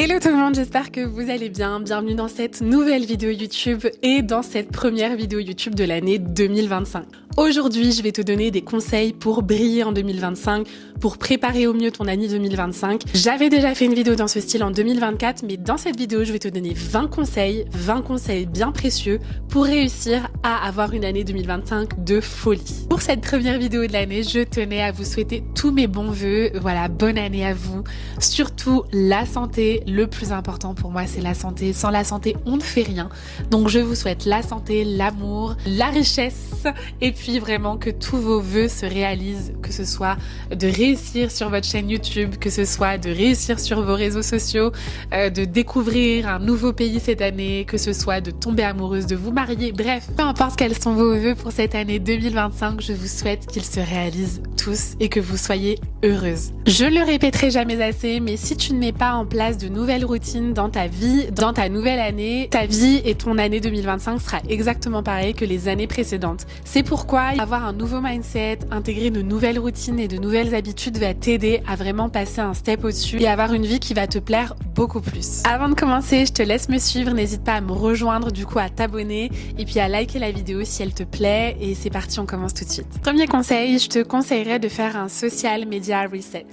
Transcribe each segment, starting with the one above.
Hello tout le monde, j'espère que vous allez bien. Bienvenue dans cette nouvelle vidéo YouTube et dans cette première vidéo YouTube de l'année 2025. Aujourd'hui, je vais te donner des conseils pour briller en 2025, pour préparer au mieux ton année 2025. J'avais déjà fait une vidéo dans ce style en 2024, mais dans cette vidéo, je vais te donner 20 conseils bien précieux pour réussir à avoir une année 2025 de folie. Pour cette première vidéo de l'année, je tenais à vous souhaiter tous mes bons vœux. Voilà, bonne année à vous. Surtout la santé, le plus important pour moi, c'est la santé. Sans la santé, on ne fait rien. Donc je vous souhaite la santé, l'amour, la richesse et puis vraiment que tous vos vœux se réalisent, que ce soit de réussir sur votre chaîne YouTube, que ce soit de réussir sur vos réseaux sociaux, de découvrir un nouveau pays cette année, que ce soit de tomber amoureuse, de vous marier, bref, peu importe quels sont vos vœux pour cette année 2025, je vous souhaite qu'ils se réalisent tous et que vous soyez heureuse. Je ne le répéterai jamais assez, mais si tu ne mets pas en place de nouvelles routines dans ta vie, dans ta nouvelle année, ta vie et ton année 2025 sera exactement pareil que les années précédentes. C'est pourquoi avoir un nouveau mindset, intégrer de nouvelles routines et de nouvelles habitudes va t'aider à vraiment passer un step au-dessus et avoir une vie qui va te plaire beaucoup plus. Avant de commencer, je te laisse me suivre, n'hésite pas à me rejoindre, du coup à t'abonner et puis à liker la vidéo si elle te plaît et c'est parti, on commence tout de suite. Premier conseil, je te conseillerais de faire un social media reset.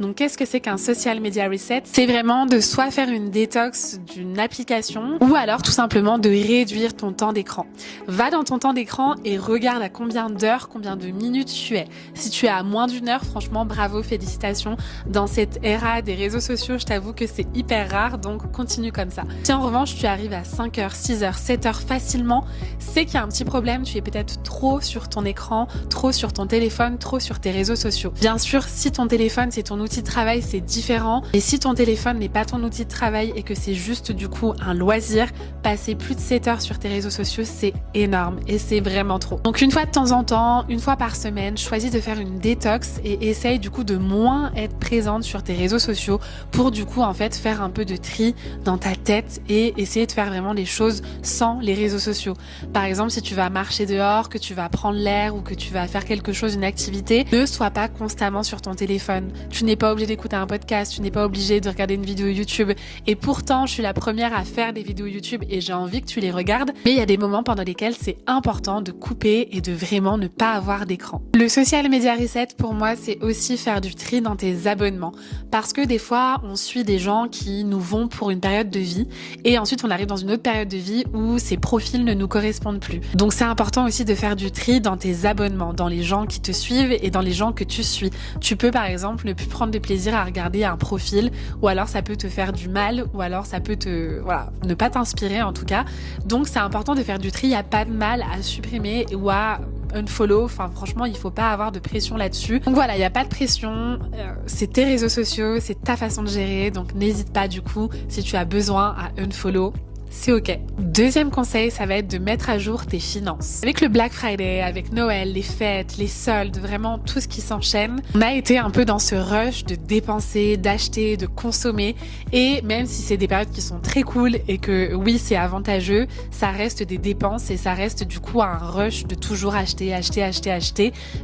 Donc qu'est-ce que c'est qu'un social media reset? C'est vraiment de soit faire une détox d'une application ou alors tout simplement de réduire ton temps d'écran. Va dans ton temps d'écran et regarde à combien d'heures, combien de minutes tu es. Si tu es à moins d'une heure, franchement bravo, félicitations. Dans cette ère des réseaux sociaux, je t'avoue que c'est hyper rare, donc continue comme ça. Si en revanche tu arrives à 5 heures, 6 heures, 7 heures facilement, c'est qu'il y a un petit problème, tu es peut-être trop sur ton écran, trop sur ton téléphone, trop sur tes réseaux sociaux. Bien sûr, si ton téléphone c'est ton outil de travail, c'est différent. Et si ton téléphone n'est pas ton outil de travail et que c'est juste du coup un loisir, passer plus de 7 heures sur tes réseaux sociaux, c'est énorme et c'est vraiment trop. Donc une fois de temps en temps, une fois par semaine, choisis de faire une détox et essaye du coup de moins être présente sur tes réseaux sociaux pour du coup en fait faire un peu de tri dans ta tête et essayer de faire vraiment les choses sans les réseaux sociaux. Par exemple, si tu vas marcher dehors, que tu vas prendre l'air ou que tu vas faire quelque chose, une activité, ne sois pas constamment sur ton téléphone. Tu n'es pas obligé d'écouter un podcast, tu n'es pas obligé de regarder une vidéo YouTube et pourtant je suis la première à faire des vidéos YouTube et j'ai envie que tu les regardes, mais il y a des moments pendant lesquels c'est important de couper et de vraiment ne pas avoir d'écran. Le social media reset pour moi c'est aussi faire du tri dans tes abonnements parce que des fois on suit des gens qui nous vont pour une période de vie et ensuite on arrive dans une autre période de vie où ces profils ne nous correspondent plus. Donc c'est important aussi de faire du tri dans tes abonnements, dans les gens qui te suivent et dans les gens que tu suis. Tu peux par exemple ne plus prendre de plaisir à regarder un profil ou alors ça peut te faire du mal ou alors ça peut ne pas t'inspirer en tout cas. Donc c'est important de faire du tri, il n'y a pas de mal à supprimer ou à unfollow, enfin franchement il faut pas avoir de pression là-dessus. Donc voilà, il n'y a pas de pression, c'est tes réseaux sociaux, c'est ta façon de gérer, donc n'hésite pas du coup si tu as besoin à unfollow. C'est ok. Deuxième conseil, ça va être de mettre à jour tes finances. Avec le Black Friday, avec Noël, les fêtes, les soldes, vraiment tout ce qui s'enchaîne, on a été un peu dans ce rush de dépenser, d'acheter, de consommer et même si c'est des périodes qui sont très cool et que oui c'est avantageux, ça reste des dépenses et ça reste du coup un rush de toujours acheter,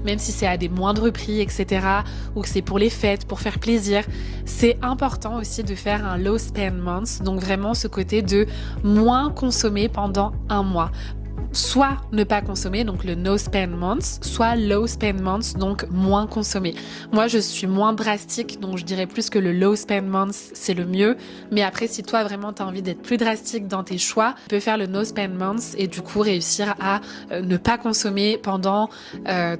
même si c'est à des moindres prix, etc. ou que c'est pour les fêtes, pour faire plaisir. C'est important aussi de faire un low spend month, donc vraiment ce côté de moins consommer pendant un mois. Soit ne pas consommer, donc le no spend month, soit low spend month, donc moins consommer. Moi, je suis moins drastique, donc je dirais plus que le low spend month, c'est le mieux. Mais après, si toi, vraiment, tu as envie d'être plus drastique dans tes choix, tu peux faire le no spend month et du coup, réussir à ne pas consommer pendant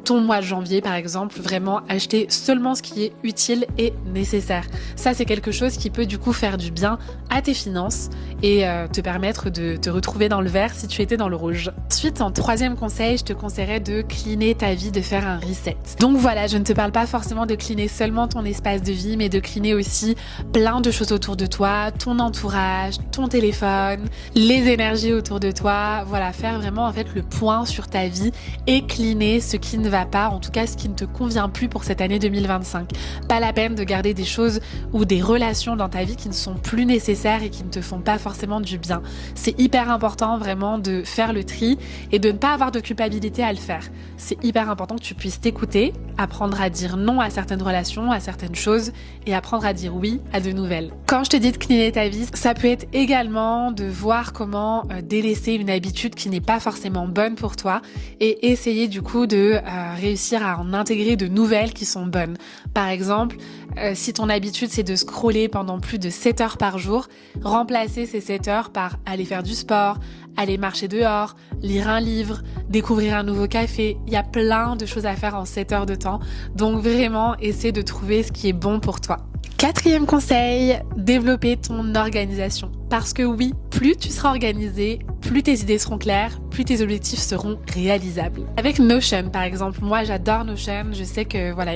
ton mois de janvier, par exemple. Vraiment, acheter seulement ce qui est utile et nécessaire. Ça, c'est quelque chose qui peut du coup faire du bien à tes finances et te permettre de te retrouver dans le vert si tu étais dans le rouge. Ensuite, en troisième conseil, je te conseillerais de cleaner ta vie, de faire un reset. Donc voilà, je ne te parle pas forcément de cleaner seulement ton espace de vie, mais de cleaner aussi plein de choses autour de toi, ton entourage, ton téléphone, les énergies autour de toi. Voilà, faire vraiment en fait le point sur ta vie et cleaner ce qui ne va pas, en tout cas ce qui ne te convient plus pour cette année 2025. Pas la peine de garder des choses ou des relations dans ta vie qui ne sont plus nécessaires et qui ne te font pas forcément du bien. C'est hyper important vraiment de faire le tri l'esprit et de ne pas avoir de culpabilité à le faire. C'est hyper important que tu puisses t'écouter, apprendre à dire non à certaines relations, à certaines choses et apprendre à dire oui à de nouvelles. Quand je te dis de cleaner ta vie, ça peut être également de voir comment délaisser une habitude qui n'est pas forcément bonne pour toi et essayer du coup de réussir à en intégrer de nouvelles qui sont bonnes. Par exemple, si ton habitude c'est de scroller pendant plus de 7 heures par jour, remplacer ces 7 heures par aller faire du sport, aller marcher dehors, lire un livre, découvrir un nouveau café. Il y a plein de choses à faire en 7 heures de temps. Donc vraiment, essaie de trouver ce qui est bon pour toi. 4e conseil, développer ton organisation. Parce que oui, plus tu seras organisé, plus tes idées seront claires, plus tes objectifs seront réalisables. Avec Notion par exemple, moi j'adore Notion, je sais que voilà,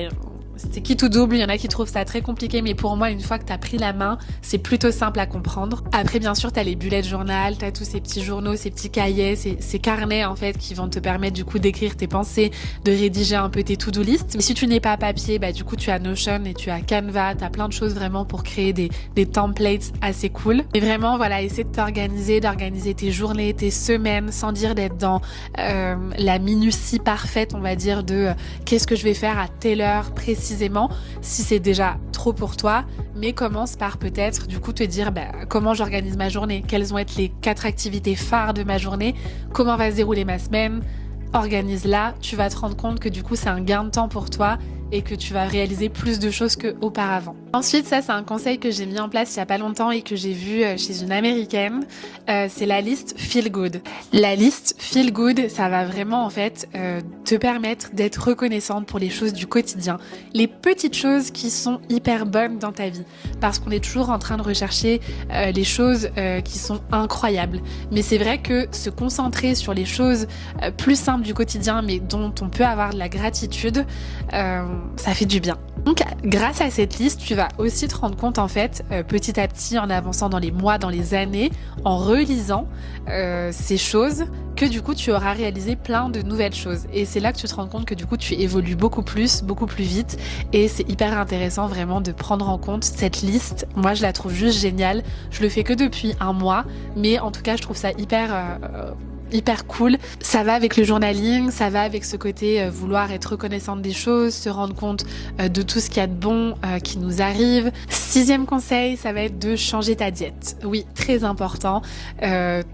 c'est qui tout double, il y en a qui trouvent ça très compliqué, mais pour moi, une fois que t'as pris la main, c'est plutôt simple à comprendre. Après, bien sûr, t'as les bullet journal, t'as tous ces petits journaux, ces petits cahiers, ces carnets, en fait, qui vont te permettre, du coup, d'écrire tes pensées, de rédiger un peu tes to-do list. Mais si tu n'es pas à papier, bah, du coup, tu as Notion et tu as Canva, t'as plein de choses vraiment pour créer des templates assez cool. Et vraiment, voilà, essaie de t'organiser, d'organiser tes journées, tes semaines, sans dire d'être dans la minutie parfaite, on va dire, de qu'est-ce que je vais faire à telle heure précisément, si c'est déjà trop pour toi, mais commence par peut-être du coup te dire comment j'organise ma journée, quelles vont être les 4 activités phares de ma journée, comment va se dérouler ma semaine, organise-la, tu vas te rendre compte que du coup c'est un gain de temps pour toi et que tu vas réaliser plus de choses qu'auparavant. Ensuite, ça c'est un conseil que j'ai mis en place il y a pas longtemps et que j'ai vu chez une américaine, c'est la liste Feel Good. La liste Feel Good, ça va vraiment en fait te permettre d'être reconnaissante pour les choses du quotidien, les petites choses qui sont hyper bonnes dans ta vie, parce qu'on est toujours en train de rechercher les choses qui sont incroyables. Mais c'est vrai que se concentrer sur les choses plus simples du quotidien, mais dont on peut avoir de la gratitude, ça fait du bien. Donc grâce à cette liste, tu vas aussi te rendre compte en fait petit à petit en avançant dans les mois, dans les années, en relisant ces choses, que du coup tu auras réalisé plein de nouvelles choses. Et c'est là que tu te rends compte que du coup tu évolues beaucoup plus vite et c'est hyper intéressant vraiment de prendre en compte cette liste. Moi je la trouve juste géniale, je le fais que depuis un mois, mais en tout cas je trouve ça hyper cool. Ça va avec le journaling, ça va avec ce côté vouloir être reconnaissante des choses, se rendre compte de tout ce qu'il y a de bon qui nous arrive. 6e conseil, ça va être de changer ta diète. Oui, très important.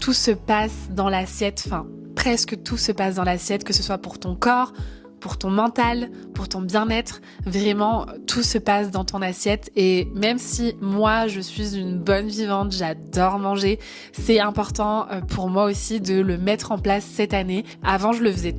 Tout se passe dans l'assiette, enfin presque tout se passe dans l'assiette, que ce soit pour ton corps, pour ton mental, pour ton bien-être, vraiment tout se passe dans ton assiette. Et même si moi je suis une bonne vivante, j'adore manger, c'est important pour moi aussi de le mettre en place cette année. Avant je le faisais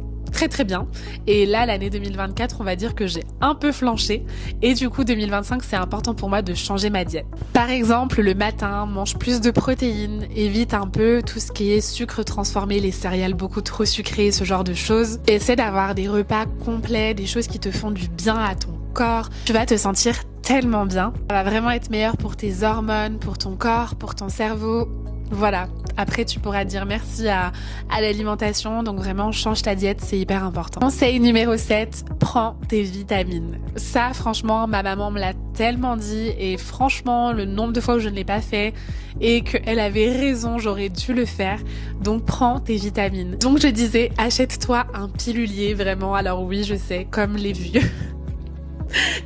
très bien et là l'année 2024 on va dire que j'ai un peu flanché et du coup 2025 c'est important pour moi de changer ma diète. Par exemple le matin mange plus de protéines, évite un peu tout ce qui est sucre transformé, les céréales beaucoup trop sucrées, ce genre de choses. Essaie d'avoir des repas complets, des choses qui te font du bien à ton corps, tu vas te sentir tellement bien, ça va vraiment être meilleur pour tes hormones, pour ton corps, pour ton cerveau. Voilà, après tu pourras dire merci à l'alimentation, donc vraiment change ta diète, c'est hyper important. Conseil numéro 7, prends tes vitamines. Ça franchement, ma maman me l'a tellement dit et franchement le nombre de fois où je ne l'ai pas fait et qu'elle avait raison, j'aurais dû le faire. Donc prends tes vitamines. Donc je disais, achète-toi un pilulier vraiment, alors oui je sais, comme les vieux.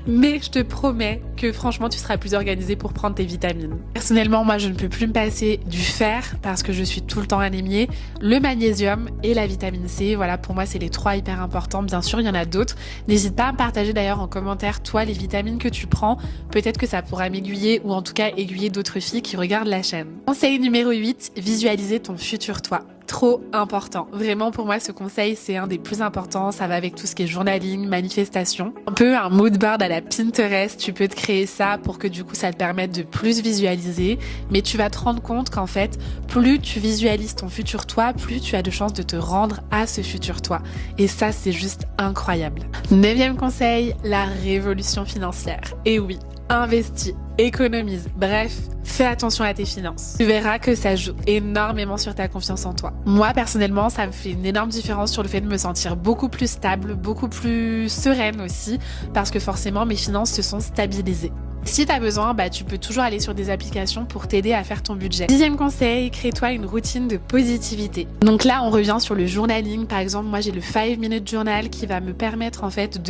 Mais je te promets que franchement tu seras plus organisée pour prendre tes vitamines. Personnellement moi je ne peux plus me passer du fer parce que je suis tout le temps anémiée, le magnésium et la vitamine C. Voilà, pour moi c'est les 3 hyper importants. Bien sûr il y en a d'autres, n'hésite pas à me partager d'ailleurs en commentaire toi les vitamines que tu prends, peut-être que ça pourra m'aiguiller ou en tout cas aiguiller d'autres filles qui regardent la chaîne. Conseil numéro 8, visualiser ton futur toi. Trop important. Vraiment pour moi ce conseil c'est un des plus importants, ça va avec tout ce qui est journaling, manifestation. Un peu un mood board à la Pinterest, tu peux te créer ça pour que du coup ça te permette de plus visualiser, mais tu vas te rendre compte qu'en fait plus tu visualises ton futur toi, plus tu as de chances de te rendre à ce futur toi. Et ça c'est juste incroyable. 9e conseil, la révolution financière. Et oui, investis, économise, bref, fais attention à tes finances. Tu verras que ça joue énormément sur ta confiance en toi. Moi, personnellement, ça me fait une énorme différence sur le fait de me sentir beaucoup plus stable, beaucoup plus sereine aussi, parce que forcément, mes finances se sont stabilisées. Si tu as besoin, tu peux toujours aller sur des applications pour t'aider à faire ton budget. 10e conseil, crée-toi une routine de positivité. Donc là, on revient sur le journaling. Par exemple, moi, j'ai le 5 minute journal qui va me permettre en fait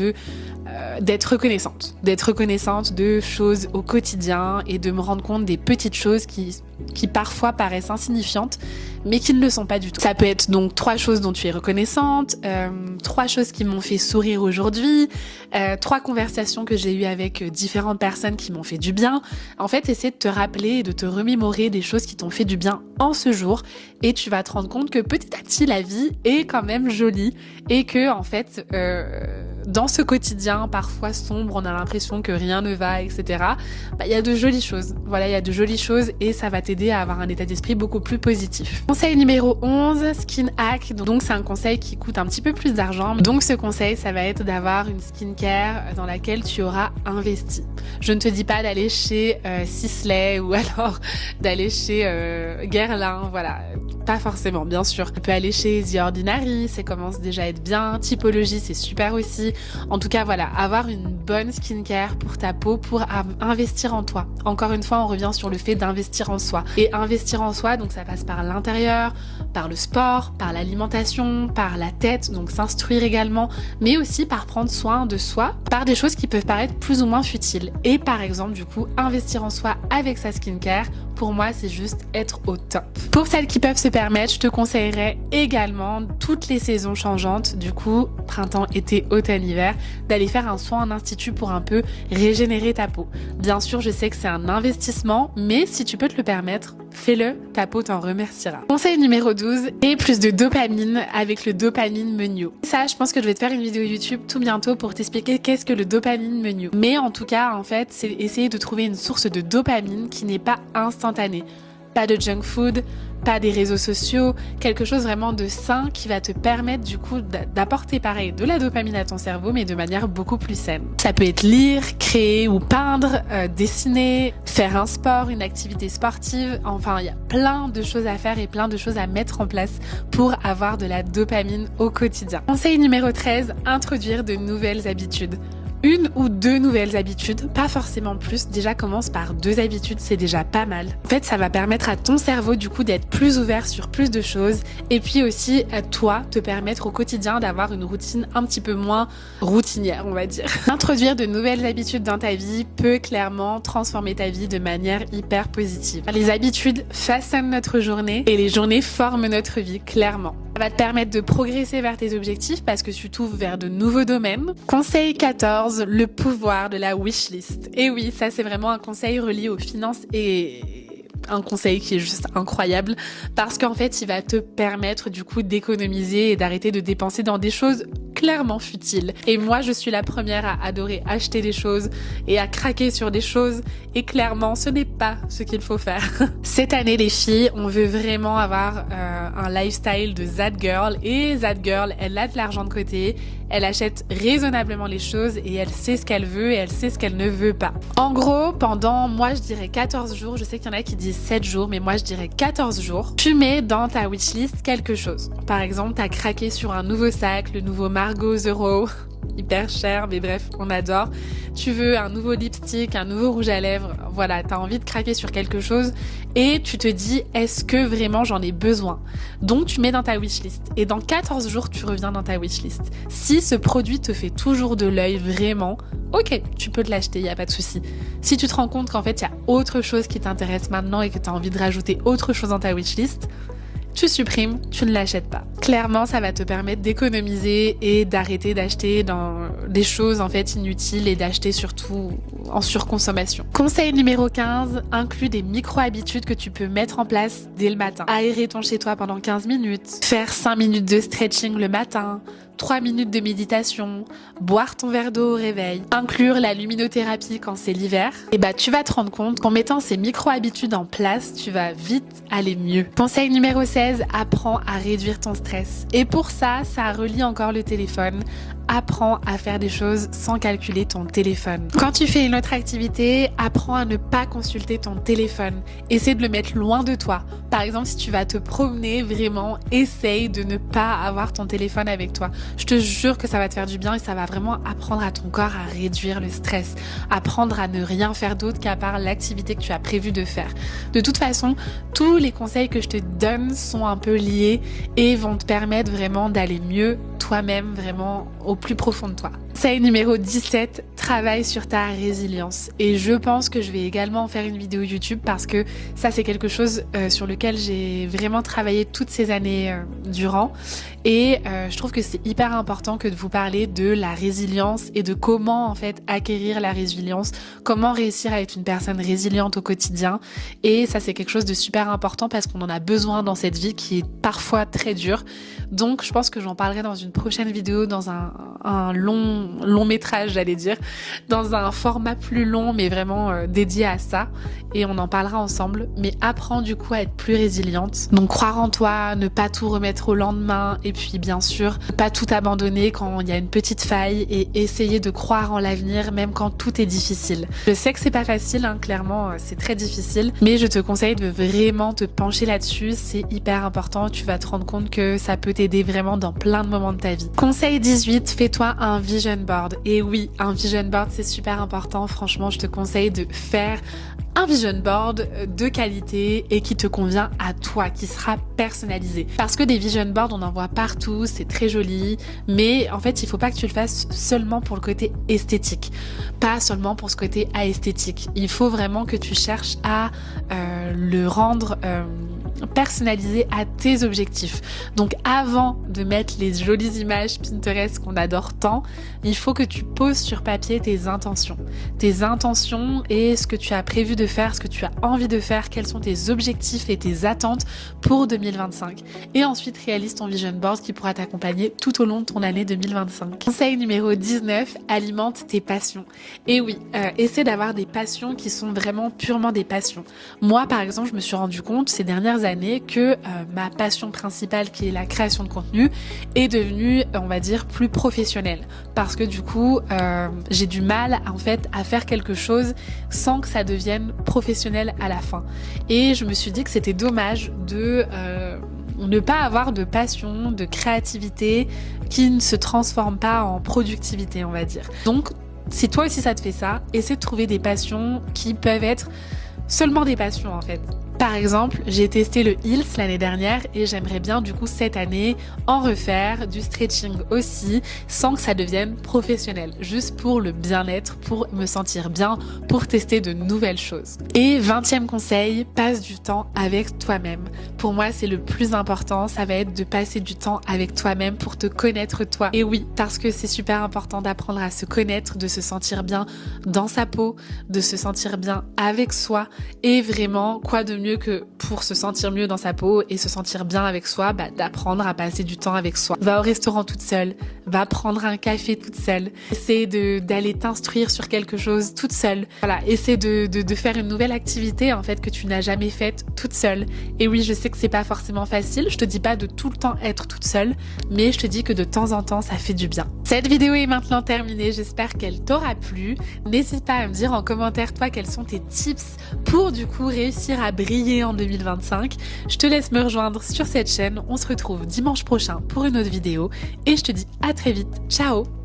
d'être reconnaissante de choses au quotidien et de me rendre compte des petites choses qui parfois paraissent insignifiantes, mais qui ne le sont pas du tout. Ça peut être donc 3 choses dont tu es reconnaissante, 3 choses qui m'ont fait sourire aujourd'hui, 3 conversations que j'ai eues avec différentes personnes qui m'ont fait du bien. En fait, essaie de te rappeler et de te remémorer des choses qui t'ont fait du bien en ce jour, et tu vas te rendre compte que petit à petit, la vie est quand même jolie et que, en fait, dans ce quotidien parfois sombre, on a l'impression que rien ne va, etc. Il y a de jolies choses. Voilà, il y a de jolies choses et ça va t'aider à avoir un état d'esprit beaucoup plus positif. Conseil numéro 11, skin hack. Donc c'est un conseil qui coûte un petit peu plus d'argent. Donc ce conseil, ça va être d'avoir une skincare dans laquelle tu auras investi. Je ne te dis pas d'aller chez Sisley ou alors d'aller chez Guerlain, voilà. Pas forcément, bien sûr. Tu peux aller chez The Ordinary, ça commence déjà à être bien. Typologie, c'est super aussi. En tout cas, voilà, avoir une bonne skincare pour ta peau, pour investir en toi. Encore une fois, on revient sur le fait d'investir en soi. Et investir en soi, donc ça passe par l'intérieur, par le sport, par l'alimentation, par la tête, donc s'instruire également, mais aussi par prendre soin de soi, par des choses qui peuvent paraître plus ou moins futiles. Et par exemple, du coup, investir en soi avec sa skincare, pour moi, c'est juste être au top. Pour celles qui peuvent se permettre, je te conseillerais également, toutes les saisons changeantes, du coup, printemps, été, automne, hiver, d'aller faire un soin en institut pour un peu régénérer ta peau. Bien sûr, je sais que c'est un investissement, mais si tu peux te le permettre, fais-le, ta peau t'en remerciera. Conseil numéro 12, et plus de dopamine avec le dopamine menu. Ça, je pense que je vais te faire une vidéo YouTube tout bientôt pour t'expliquer qu'est-ce que le dopamine menu. Mais en tout cas, en fait, c'est essayer de trouver une source de dopamine qui n'est pas instantanée. Pas de junk food, pas des réseaux sociaux, quelque chose vraiment de sain qui va te permettre du coup d'apporter pareil de la dopamine à ton cerveau, mais de manière beaucoup plus saine. Ça peut être lire, créer ou peindre, dessiner, faire un sport, une activité sportive, enfin il y a plein de choses à faire et plein de choses à mettre en place pour avoir de la dopamine au quotidien. Conseil numéro 13, introduire de nouvelles habitudes. 1 ou 2 nouvelles habitudes, pas forcément plus. Déjà, commence par 2 habitudes, c'est déjà pas mal. En fait, ça va permettre à ton cerveau, du coup, d'être plus ouvert sur plus de choses. Et puis aussi, à toi, te permettre au quotidien d'avoir une routine un petit peu moins routinière, on va dire. Introduire de nouvelles habitudes dans ta vie peut clairement transformer ta vie de manière hyper positive. Les habitudes façonnent notre journée et les journées forment notre vie, clairement. Ça va te permettre de progresser vers tes objectifs parce que tu t'ouvres vers de nouveaux domaines. Conseil 14, le pouvoir de la wishlist. Et oui, ça c'est vraiment un conseil relié aux finances et un conseil qui est juste incroyable parce qu'en fait, il va te permettre du coup d'économiser et d'arrêter de dépenser dans des choses clairement futiles. Et moi, je suis la première à adorer acheter des choses et à craquer sur des choses et clairement, ce n'est pas ce qu'il faut faire. Cette année, les filles, on veut vraiment avoir un lifestyle de That Girl et That Girl, elle a de l'argent de côté, elle achète raisonnablement les choses et elle sait ce qu'elle veut et elle sait ce qu'elle ne veut pas. En gros, pendant, moi je dirais 14 jours, je sais qu'il y en a qui disent 7 jours, mais moi je dirais 14 jours, tu mets dans ta wishlist quelque chose. Par exemple, t'as craqué sur un nouveau sac, le nouveau Margot Zero, hyper cher, mais bref, on adore. Tu veux un nouveau lipstick, un nouveau rouge à lèvres, voilà, t'as envie de craquer sur quelque chose et tu te dis, est-ce que vraiment j'en ai besoin? Donc tu mets dans ta wishlist et dans 14 jours, tu reviens dans ta wishlist. Si ce produit te fait toujours de l'œil vraiment, ok, tu peux te l'acheter, il n'y a pas de souci. Si tu te rends compte qu'en fait, il y a autre chose qui t'intéresse maintenant et que tu as envie de rajouter autre chose dans ta wishlist, tu supprimes, tu ne l'achètes pas. Clairement, ça va te permettre d'économiser et d'arrêter d'acheter dans des choses en fait inutiles et d'acheter surtout en surconsommation. Conseil numéro 15, inclus des micro-habitudes que tu peux mettre en place dès le matin. Aérer ton chez-toi pendant 15 minutes, faire 5 minutes de stretching le matin, 3 minutes de méditation, boire ton verre d'eau au réveil, inclure la luminothérapie quand c'est l'hiver, et tu vas te rendre compte qu'en mettant ces micro-habitudes en place, tu vas vite aller mieux. Conseil numéro 16, apprends à réduire ton stress. Et pour ça, ça relie encore le téléphone. apprends à faire des choses sans calculer ton téléphone. Quand tu fais une autre activité, apprends à ne pas consulter ton téléphone. Essaie de le mettre loin de toi. Par exemple, si tu vas te promener, vraiment, essaye de ne pas avoir ton téléphone avec toi. Je te jure que ça va te faire du bien et ça va vraiment apprendre à ton corps à réduire le stress. Apprendre à ne rien faire d'autre qu'à part l'activité que tu as prévu de faire. De toute façon, tous les conseils que je te donne sont un peu liés et vont te permettre vraiment d'aller mieux toi-même, vraiment au plus profond de toi. Conseil numéro 17, travaille sur ta résilience. Et je pense que je vais également faire une vidéo YouTube parce que ça c'est quelque chose sur lequel j'ai vraiment travaillé toutes ces années durant. Et je trouve que c'est hyper important que de vous parler de la résilience et de comment en fait acquérir la résilience, comment réussir à être une personne résiliente au quotidien. Et ça c'est quelque chose de super important parce qu'on en a besoin dans cette vie qui est parfois très dure. Donc je pense que j'en parlerai dans une prochaine vidéo, dans un long métrage j'allais dire, dans un format plus long mais vraiment dédié à ça, et on en parlera ensemble. Mais apprends du coup à être plus résiliente, donc croire en toi, ne pas tout remettre au lendemain, et puis bien sûr ne pas tout abandonner quand il y a une petite faille, et essayer de croire en l'avenir même quand tout est difficile. Je sais que c'est pas facile, hein, clairement c'est très difficile, mais je te conseille de vraiment te pencher là-dessus, c'est hyper important, tu vas te rendre compte que ça peut t'aider vraiment dans plein de moments de ta vie. Conseil 18, fais-toi un vision board. Et oui, un vision board c'est super important, franchement je te conseille de faire un vision board de qualité et qui te convient à toi, qui sera personnalisé. Parce que des vision boards, on en voit partout, c'est très joli, mais en fait, il faut pas que tu le fasses seulement pour le côté esthétique, pas seulement pour ce côté aesthétique. Il faut vraiment que tu cherches à le rendre personnalisé à tes objectifs. Donc avant de mettre les jolies images Pinterest qu'on adore tant, il faut que tu poses sur papier tes intentions et ce que tu as prévu de faire, ce que tu as envie de faire, quels sont tes objectifs et tes attentes pour 2025. Et ensuite réalise ton vision board qui pourra t'accompagner tout au long de ton année 2025. Conseil numéro 19, alimente tes passions. Et oui, essaie d'avoir des passions qui sont vraiment purement des passions. Moi par exemple, je me suis rendu compte ces dernières années que ma passion principale, qui est la création de contenu, est devenue, on va dire, plus professionnelle. Parce que du coup, j'ai du mal en fait à faire quelque chose sans que ça devienne professionnel à la fin. Et je me suis dit que c'était dommage de ne pas avoir de passion, de créativité qui ne se transforme pas en productivité, on va dire. Donc, si toi aussi ça te fait ça, essaie de trouver des passions qui peuvent être seulement des passions en fait. Par exemple, j'ai testé le Heels l'année dernière et j'aimerais bien du coup cette année en refaire, du stretching aussi, sans que ça devienne professionnel, juste pour le bien-être, pour me sentir bien, pour tester de nouvelles choses. Et 20e conseil, passe du temps avec toi-même. Pour moi, c'est le plus important, ça va être de passer du temps avec toi-même pour te connaître toi. Et oui, parce que c'est super important d'apprendre à se connaître, de se sentir bien dans sa peau, de se sentir bien avec soi, et vraiment, quoi de mieux que pour se sentir mieux dans sa peau et se sentir bien avec soi, d'apprendre à passer du temps avec soi. Va au restaurant toute seule, va prendre un café toute seule, essaie d'aller t'instruire sur quelque chose toute seule. Voilà, essaie de faire une nouvelle activité en fait que tu n'as jamais faite toute seule. Et oui, je sais que c'est pas forcément facile, je te dis pas de tout le temps être toute seule, mais je te dis que de temps en temps ça fait du bien. Cette vidéo est maintenant terminée, j'espère qu'elle t'aura plu. N'hésite pas à me dire en commentaire toi quels sont tes tips pour du coup réussir à briller en 2025. Je te laisse me rejoindre sur cette chaîne, on se retrouve dimanche prochain pour une autre vidéo et je te dis à très vite, ciao!